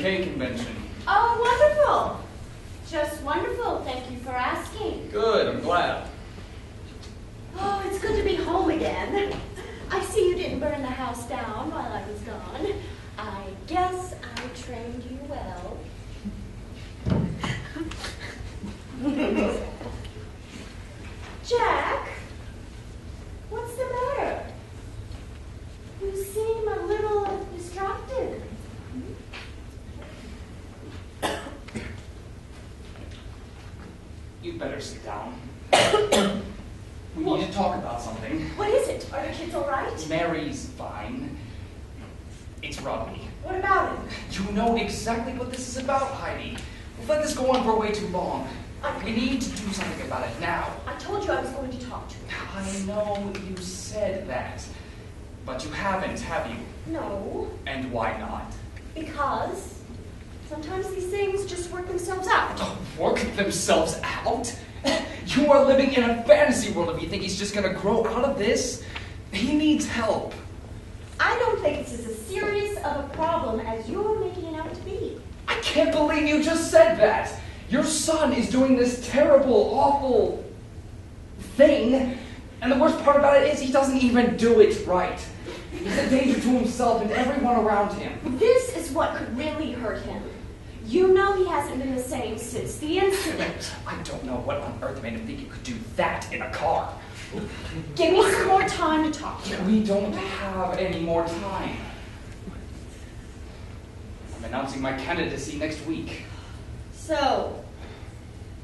K convention. Oh, wonderful. Just wonderful. Thank you for asking. Good, I'm glad. Oh, it's good to be home again. I see you didn't burn the house down while I was gone. I guess I trained you well. Jack, what's the matter? You seem a little distracted. You'd better sit down. We need to talk about something. What is it? Are the kids all right? Mary's fine. It's Rodney. What about him? You know exactly what this is about, Heidi. We've let this go on for way too long. We need to do something about it now. I told you I was going to talk to him. I know you said that, but you haven't, have you? No, And why not? because sometimes these things just work themselves out. Work themselves out? You are living in a fantasy world if you think he's just gonna grow out of this. He needs help. I don't think it's as serious of a problem as you're making it out to be. I can't believe you just said that. Your son is doing this terrible, awful thing, and the worst part about it is he doesn't even do it right. He's a danger to himself and everyone around him. This is what could really hurt him. You know he hasn't been the same since the incident. I don't know what on earth made him think you could do that in a car. Give me some more time to talk to him. We don't have any more time. I'm announcing my candidacy next week. So,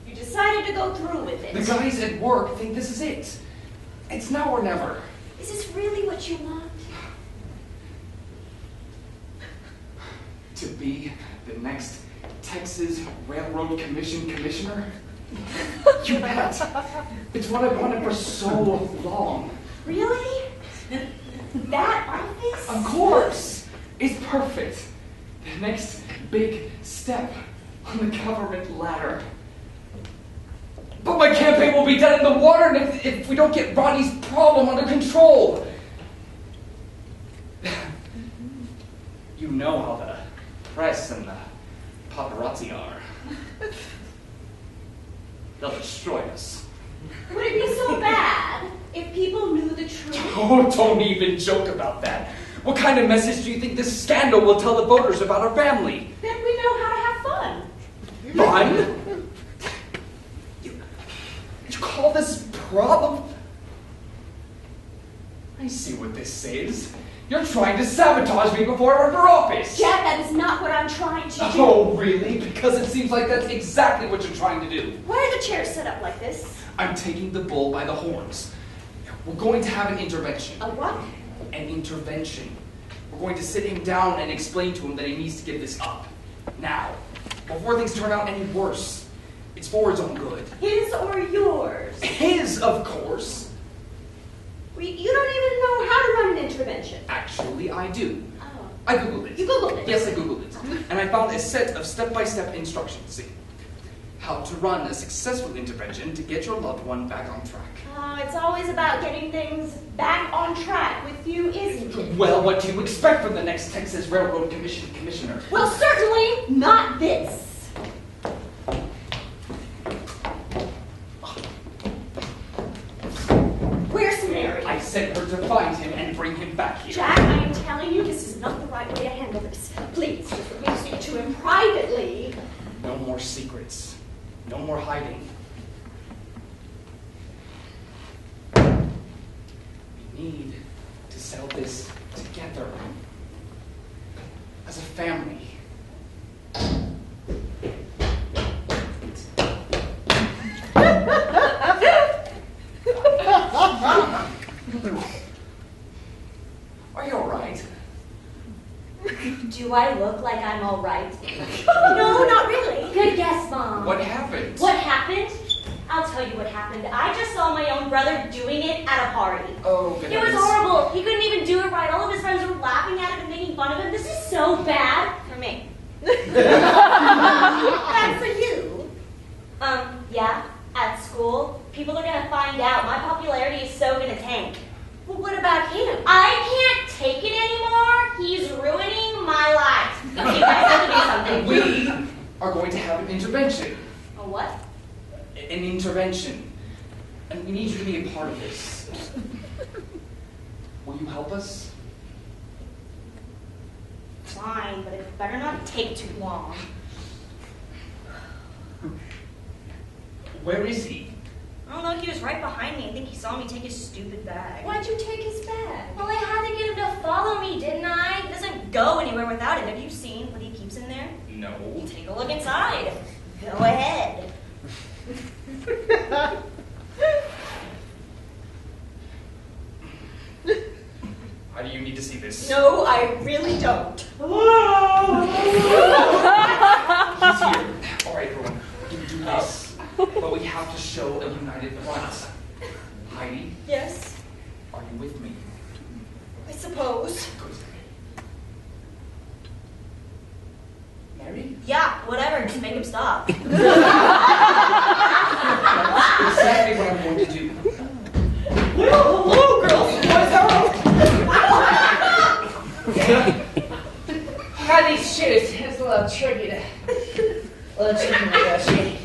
you decided to go through with it. The guys at work think this is it. It's now or never. Is this really what you want? To be the next Texas Railroad Commission commissioner? You bet. It's what I've wanted for so long. Really? That office? Of course. It's perfect. The next big step on the government ladder. But my campaign will be dead in the water if we don't get Rodney's problem under control. You know how the press and the paparazzi are. They'll destroy us. Would it be so bad if people knew the truth? Oh, don't even joke about that. What kind of message do you think this scandal will tell the voters about our family? Then we know how to have fun. Fun? You call this problem? I see what this is. You're trying to sabotage me before I run for office. Jack, that is not what I'm trying to do. Oh, really? Because it seems like that's exactly what you're trying to do. Why are the chairs set up like this? I'm taking the bull by the horns. We're going to have an intervention. A what? An intervention. We're going to sit him down and explain to him that he needs to give this up. Now. Before things turn out any worse. It's for his own good. His or yours? His, of course. You don't even know how to run an intervention. Actually, I do. Oh. I Googled it. You Googled it? Yes, I Googled it. And I found a set of step-by-step instructions. See, how to run a successful intervention to get your loved one back on track. It's always about getting things back on track with you, isn't it? Well, what do you expect from the next Texas Railroad Commission commissioner? Well, certainly not this. Where's Mary? I sent her to find him and bring him back here. Jack, I am telling you, this is not the right way to handle this. Please, let me speak to him privately. No more secrets. No more hiding. We need to settle this together. As a family. Are you alright? Do I look like I'm all right? No, not really. Good guess, Mom. What happened? What happened? I'll tell you what happened. I just saw my own brother doing it at a party. Oh, It goodness. was horrible. He couldn't even do it right. All of his friends were laughing at him and making fun of him. This is so bad for me. Bad for you. Yeah, at school, people are gonna find out. My popularity is so gonna tank. Well, what about him? I can't take it anymore. He's ruining my life. Okay, guys, I have to do something. are going to have an intervention. A what? An intervention. And we need you to be a part of this. Will you help us? Fine, but it better not take too long. Where is he? I don't know, he was right behind me. I think he saw me take his stupid bag. Why'd you take his bag? Well, I had to get him to follow me, didn't I? He doesn't go anywhere without it. Have you seen what he keeps in there? No. Take a look inside. Go ahead. Why do you need to see this? No, I really don't. He's here. All right, everyone. We can do this. But we have to show a united front. Heidi, Yes, are you with me? I suppose. Good. Mary? Yeah, whatever. Just make him stop. That's exactly what I'm going to do. Well, hello, girls and boys. How are these shoes? It's a little tricky to negotiate.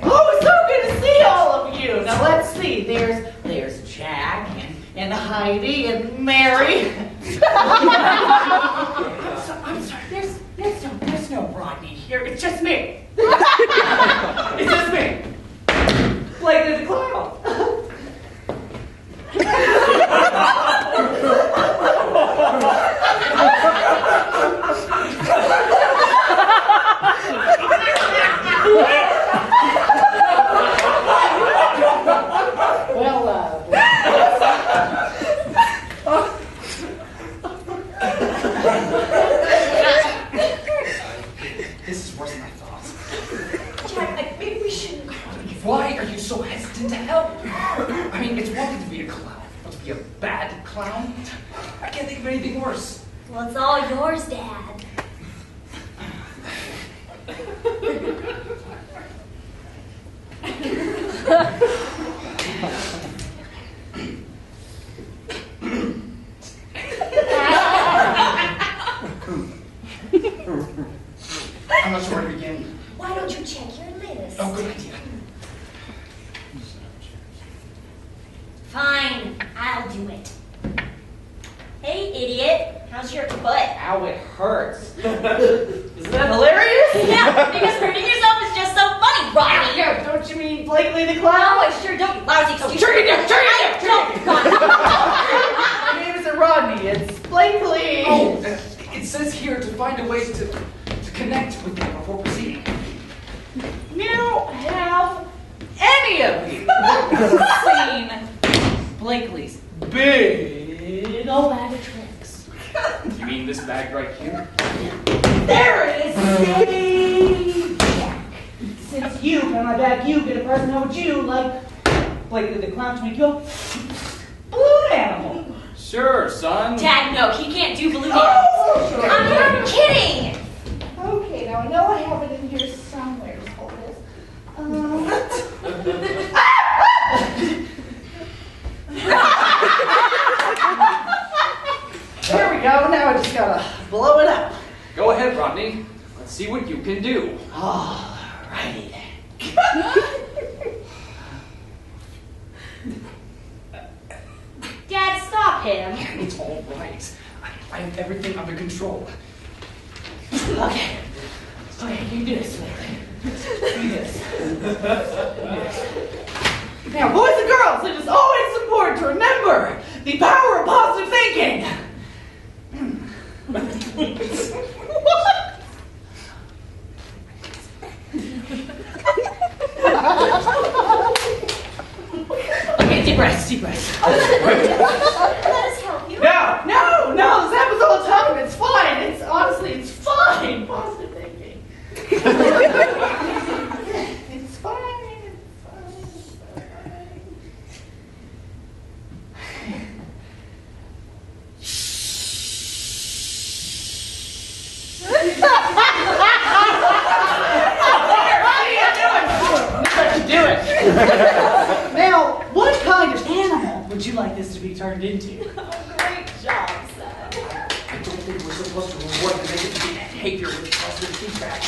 Oh, it's so good to see all of you. Now let's see. There's Jack and Heidi and Mary. I'm sorry. There's no Rodney here. It's just me. It's just me. Blakely the Clown. This is worse than I thought. Jack, I think we shouldn't. Why are you so hesitant to help? I mean, it's one thing to be a clown, but to be a bad clown? I can't think of anything worse. Well, it's all yours, Dad. I'm not sure where to begin. Why don't you check your list? Oh, good idea. Fine, I'll do it. Hey, idiot. How's your foot? Ow, it hurts. Isn't that hilarious? Yeah, because hurting yourself is just so funny, Rodney. Yeah, don't you mean Blakely the No, Clown? I sure don't, you lousy excuse. Sure you do, sure you do, I don't. My name isn't Rodney, it's Blakely. Oh, it says here to find a way to connect with them before proceeding. You have any of you seen Blakely's big old bag of tricks? You mean this bag right here? There it is! Say, Jack. Since you got my bag, you get a present. How would you like Blakely the Clown to make you a balloon animal? Sure, son. Dad, no, he can't do balloon Oh, animals. sure. I'm kidding. Okay, now I know I have it in here somewhere. Hold this. There we go. Now I just gotta blow it up. Go ahead, Rodney. Let's see what you can do. Alrighty then. Dad, stop him. It's all right. I have everything under control. Okay. Okay, you do this, Blakely. Do this. Now, boys and girls, it is always important to remember the power of positive thinking. What? Okay, deep breaths, deep breaths. Let us help you. No, this happens all the time. It's fine. It's honestly, it's fine. Positive thinking. It's fine. Do it. Now, what kind of animal would you like this to be turned into? Great job, son. I don't think we're supposed to reward the negative behavior with positive feedback.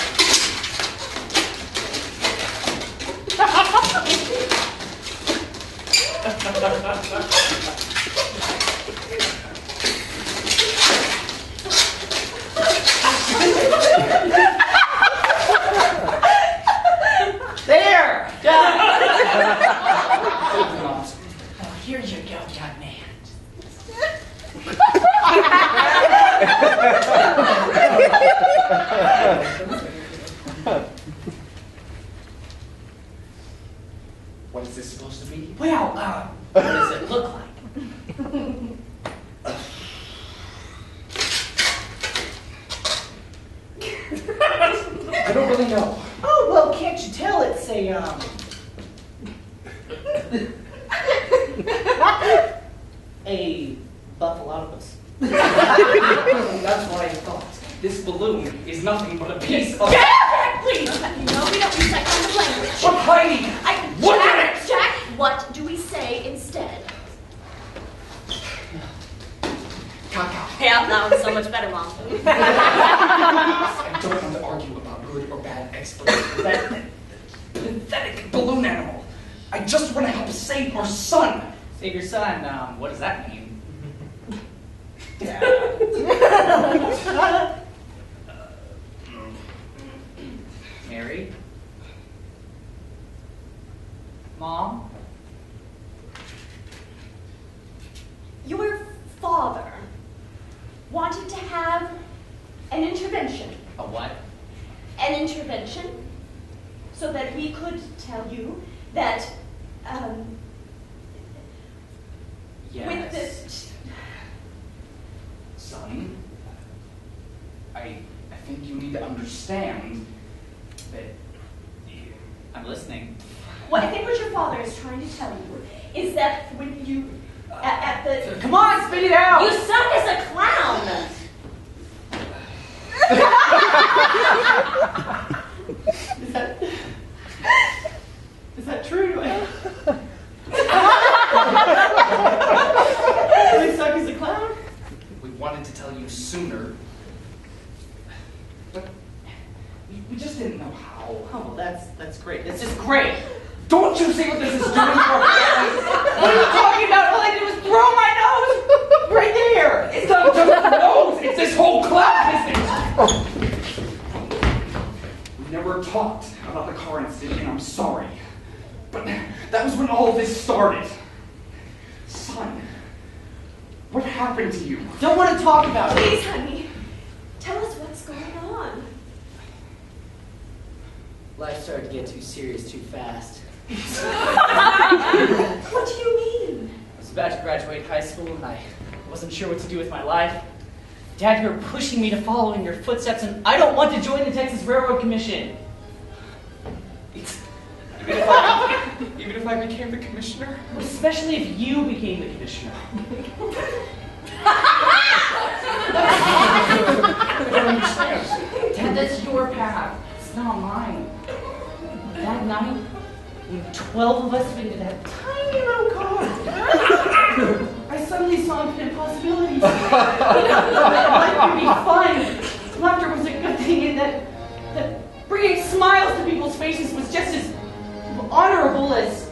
There! Done! Hope not. Oh, here you go, young man. What is this supposed to be? Well, what does it look like? I don't really know. Oh, well, can't you tell it's a, a buffalotopus? That's what I thought. This balloon is nothing but a piece of... Please, no, we don't use that kind of language. But Heidi! What is it? Jack, what do we say instead? Caca. Yeah, that was so much better, Mom. I don't want to argue about good or bad explanations of that pathetic balloon animal. I just want to help save our son. Save your son, what does that mean? Mary? Mom? Your father wanted to have an intervention. A what? An intervention so that we could tell you that with this. Son, I think you need to understand that I'm listening. What I think what your father is trying to tell you is that when you at the Come on, spit it out! You suck as a clown! Is that true? Do I suck as a clown? we wanted to tell you sooner, but we just didn't know how. Oh, well, that's great. That's just great. Don't you see what this is doing to our family? What are you talking about? All I did was throw my nose right there. It's not just the nose, it's this whole clown business. We never talked about the car incident, and I'm sorry. But that was when all this started. Son, what happened to you? Don't want to talk about it. please, honey, tell us what's going on. Life started to get too serious too fast. What do you mean? I was about to graduate high school and I wasn't sure what to do with my life. Dad, you're pushing me to follow in your footsteps and I don't want to join the Texas Railroad Commission. Even if I became the commissioner? Especially if you became the commissioner. I don't understand. Dad, that's your path. It's not mine. That night, when 12 of us fit into that tiny little car, I suddenly saw infinite possibilities. That life could be fun. Laughter was a good thing, and that bringing smiles to people's faces was just as honorable as,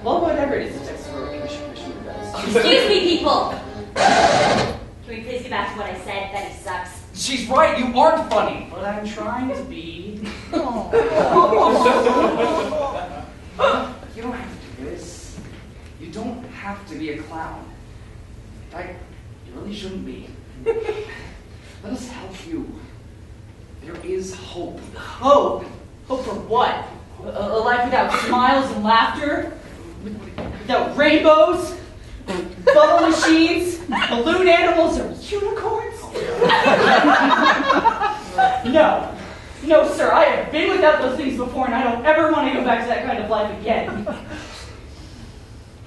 well, whatever it is the Texas Railroad Commissioner does. Excuse me, people! Can we please get back to what I said? Betty sucks. She's right, you aren't funny. But I'm trying to be. You don't have to do this. You don't have to be a clown. In fact, you really shouldn't be. Let us help you. There is hope. Hope? Hope for what? A life without smiles and laughter? Without rainbows? Bubble machines? Balloon animals? Or unicorns? No. No, sir. I have been without those things before, and I don't ever want to go back to that kind of life again.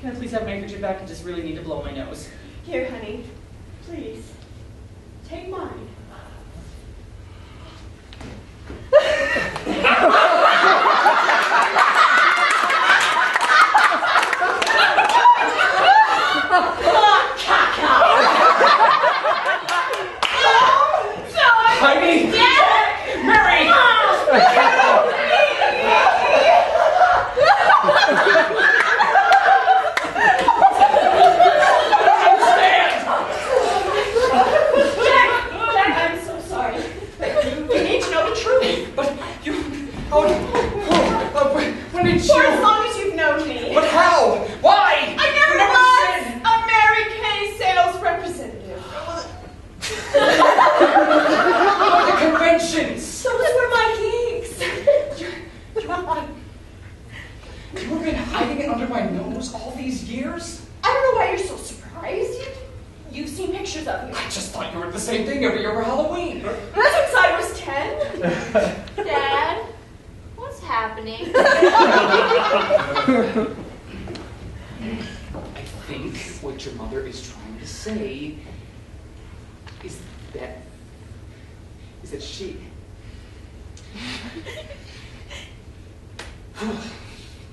Can I please have my handkerchief back? I just really need to blow my nose. Here, honey, please, take mine. knows all these years? I don't know why you're so surprised. You've seen pictures of me. I just thought you were the same thing every year for Halloween. That's since I was 10. Dad, what's happening? I think what your mother is trying to say is that she...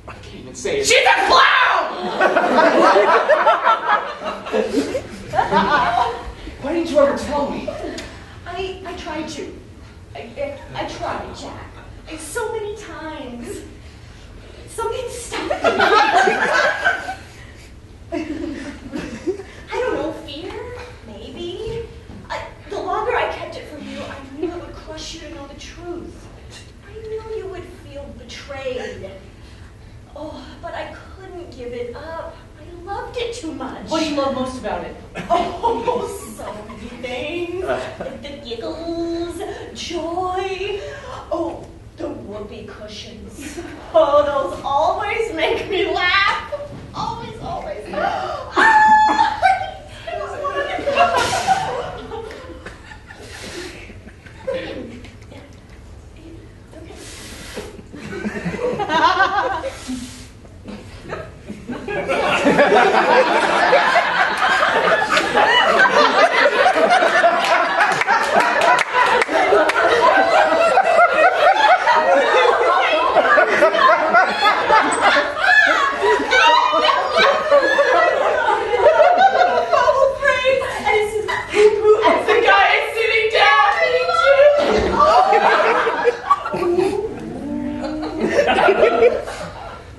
I can't even say it. She's a clown! Why didn't you ever tell me? I tried to. I tried, Jack. So many times. Something stuck. I don't know, fear? Maybe. The longer I kept it from you, I knew it would crush you to know the truth. I knew you would feel betrayed. Oh, but I couldn't give it up. I loved it too much. What do you love most about it? Oh, so many things. The giggles, joy. Oh, the whoopee cushions. Oh, those always make me laugh. Always, always.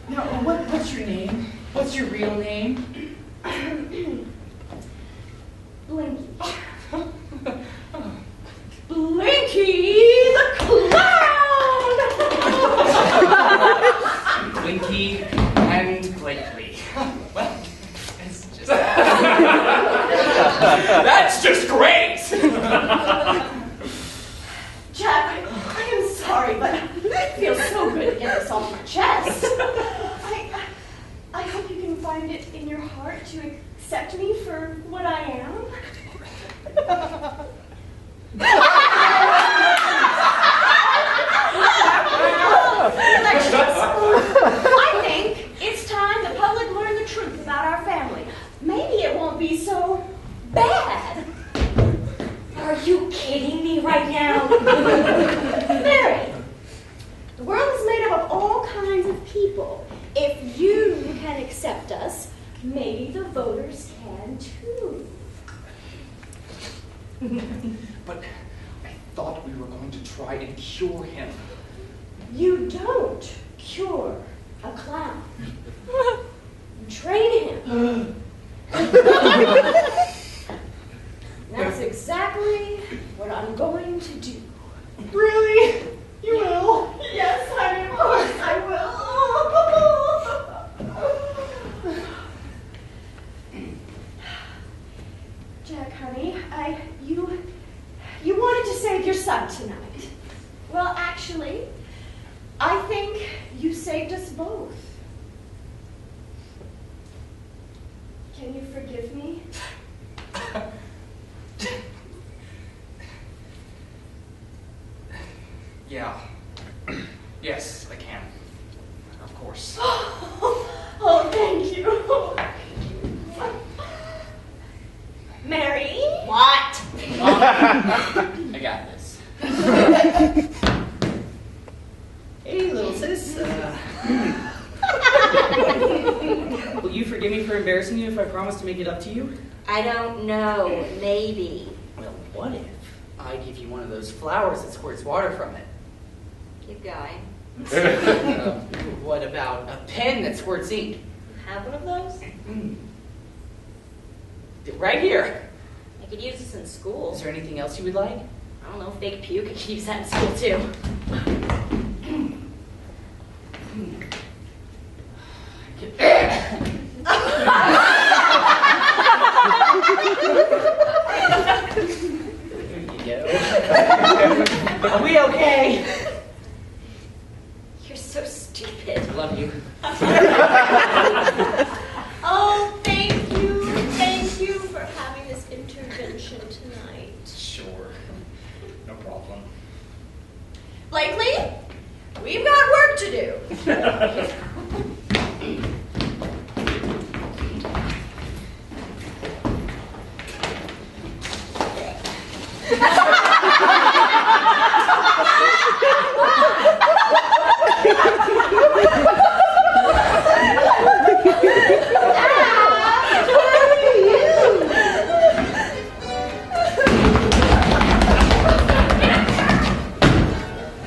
Now, what's your name? What's your real name? Blinky. Blinky the clown! Blinky and Blakely. Well, it's just... That's just great! Jack, I am sorry, but it feels so good to get this off my chest. I hope you can find it in your heart to accept me for what I am. I think it's time the public learned the truth about our family. Maybe it won't be so bad. Are you kidding me right now? Mary, the world is made up of all kinds of people. If you can accept us, maybe the voters can too. But I thought we were going to try and cure him. You don't cure a clown. You train him. That's exactly what I'm going to do. Really? You will? Yes, honey, of course I will. Jack, honey, you wanted to save your son tonight. Well, actually, I think you saved us both. Can you forgive me? Yeah. Yes, I can. Of course. Oh, thank you. Mary? What? I got this. Hey, little sis. Will you forgive me for embarrassing you if I promise to make it up to you? I don't know. Maybe. Well, what if I give you one of those flowers that squirts water from it? Keep going. What about a pen that squirts ink? Have one of those? Right here. I could use this in school. Is there anything else you would like? I don't know, fake puke. I could use that in school too. There you go. Are we okay? You're so stupid. Love you.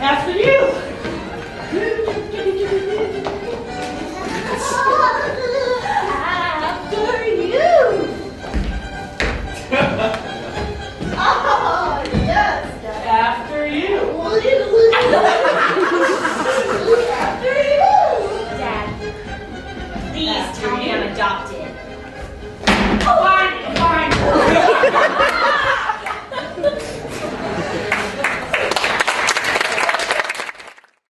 After you. After you. Oh, yes, yes. After you. After you. Dad, please After tell me you. I'm adopted. Oh,